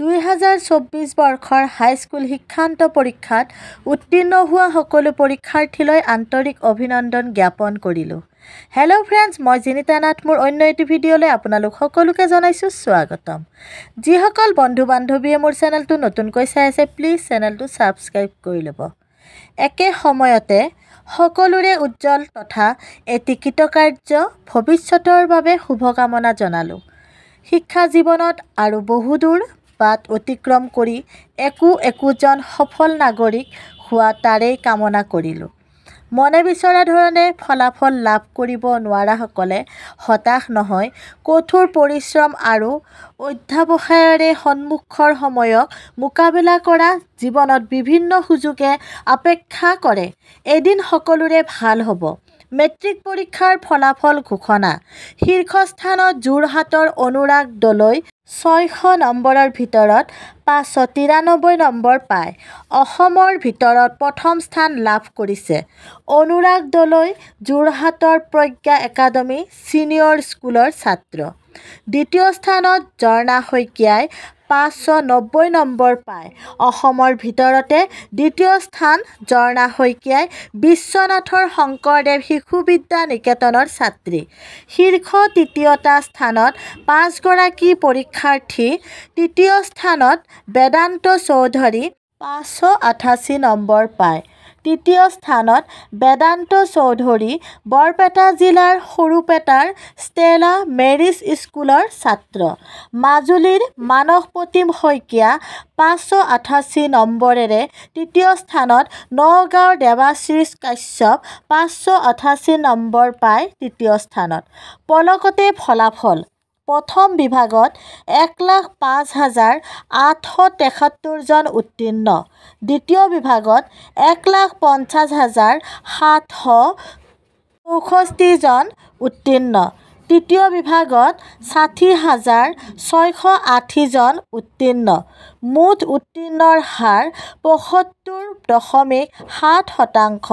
2024 বৰ্ষৰ হাইস্কুল শিক্ষান্ত পৰীক্ষাত উত্তীৰ্ণ হোৱা সকলো পৰীক্ষাৰ্থীলৈ আন্তৰিক অভিনন্দন জ্ঞাপন কৰিলোঁ। হেল্ল' ফ্ৰেণ্ডছ, মই জিনিতা নাথ। মোৰ অন্য এটি ভিডিঅ'লৈ আপোনালোক সকলোকে জনাইছোঁ স্বাগতম। যিসকল বন্ধু বান্ধৱীয়ে মোৰ চেনেলটো নতুনকৈ চাই আছে, প্লিজ চেনেলটো ছাবস্ক্ৰাইব কৰি ল'ব। একে সময়তে সকলোৰে উজ্জ্বল তথা এটি কৃতকাৰ্য ভৱিষ্যতৰ বাবে শুভকামনা জনালোঁ। শিক্ষা জীৱনত আৰু বহুদূৰ বাট অতিক্ৰম কৰি একোজন সফল নাগৰিক হোৱা তাৰেই কামনা কৰিলোঁ। মনে বিচৰা ধৰণে ফলাফল লাভ কৰিব নোৱাৰাসকলে হতাশ নহয়, কঠোৰ পৰিশ্ৰম আৰু অধ্যৱসায়েৰে সন্মুখৰ সময়ক মোকাবিলা কৰা জীৱনত বিভিন্ন সুযোগে অপেক্ষা কৰে। এদিন সকলোৰে ভাল হ'ব। মেট্ৰিক পৰীক্ষাৰ ফলাফল ঘোষণা। শীৰ্ষস্থানত যোৰহাটৰ অনুৰাগ দলৈ 600 নম্বৰৰ ভিতৰত 593 নম্বৰ পায় অসমৰ ভিতৰত প্ৰথম স্থান লাভ কৰিছে। অনুৰাগ দলৈ যোৰহাটৰ প্ৰজ্ঞা একাডেমী ছিনিয়ৰ স্কুলৰ ছাত্ৰ। দ্বিতীয় স্থানত ঝৰ্ণা শইকীয়াই 590 নম্বৰ পায় অসমৰ ভিতৰতে দ্বিতীয় স্থান ঝৰ্ণা শইকীয়াই বিশ্বনাথৰ শংকৰদেৱ শিশু বিদ্যা নিকেতনৰ ছাত্ৰী। শীৰ্ষ তৃতীয়টা স্থানত 5 গৰাকী পৰীক্ষাৰ্থী। তৃতীয় স্থানত বেদান্ত চৌধুৰী 588 নম্বৰ পায়। তৃতীয় স্থানত বেদান্ত চৌধুৰী বৰপেটা জিলাৰ সৰুপেটাৰ ষ্টেলা মেৰিজ স্কুলৰ ছাত্ৰ। মাজুলীৰ মানস প্ৰতিম শইকীয়া 588 নম্বৰেৰে তৃতীয় স্থানত। নগাঁৱৰ দেৱাশিষ কাশ্যপ 588 নম্বৰ পাই তৃতীয় স্থানত। পলকতে ফলাফল। প্ৰথম বিভাগত 1,05,873 জন উত্তীৰ্ণ। দ্বিতীয় বিভাগত 1,50,764 জন উত্তীৰ্ণ। তৃতীয় বিভাগত 60,680 জন উত্তীৰ্ণ। মুঠ উত্তীৰ্ণৰ হাৰ 75.7%।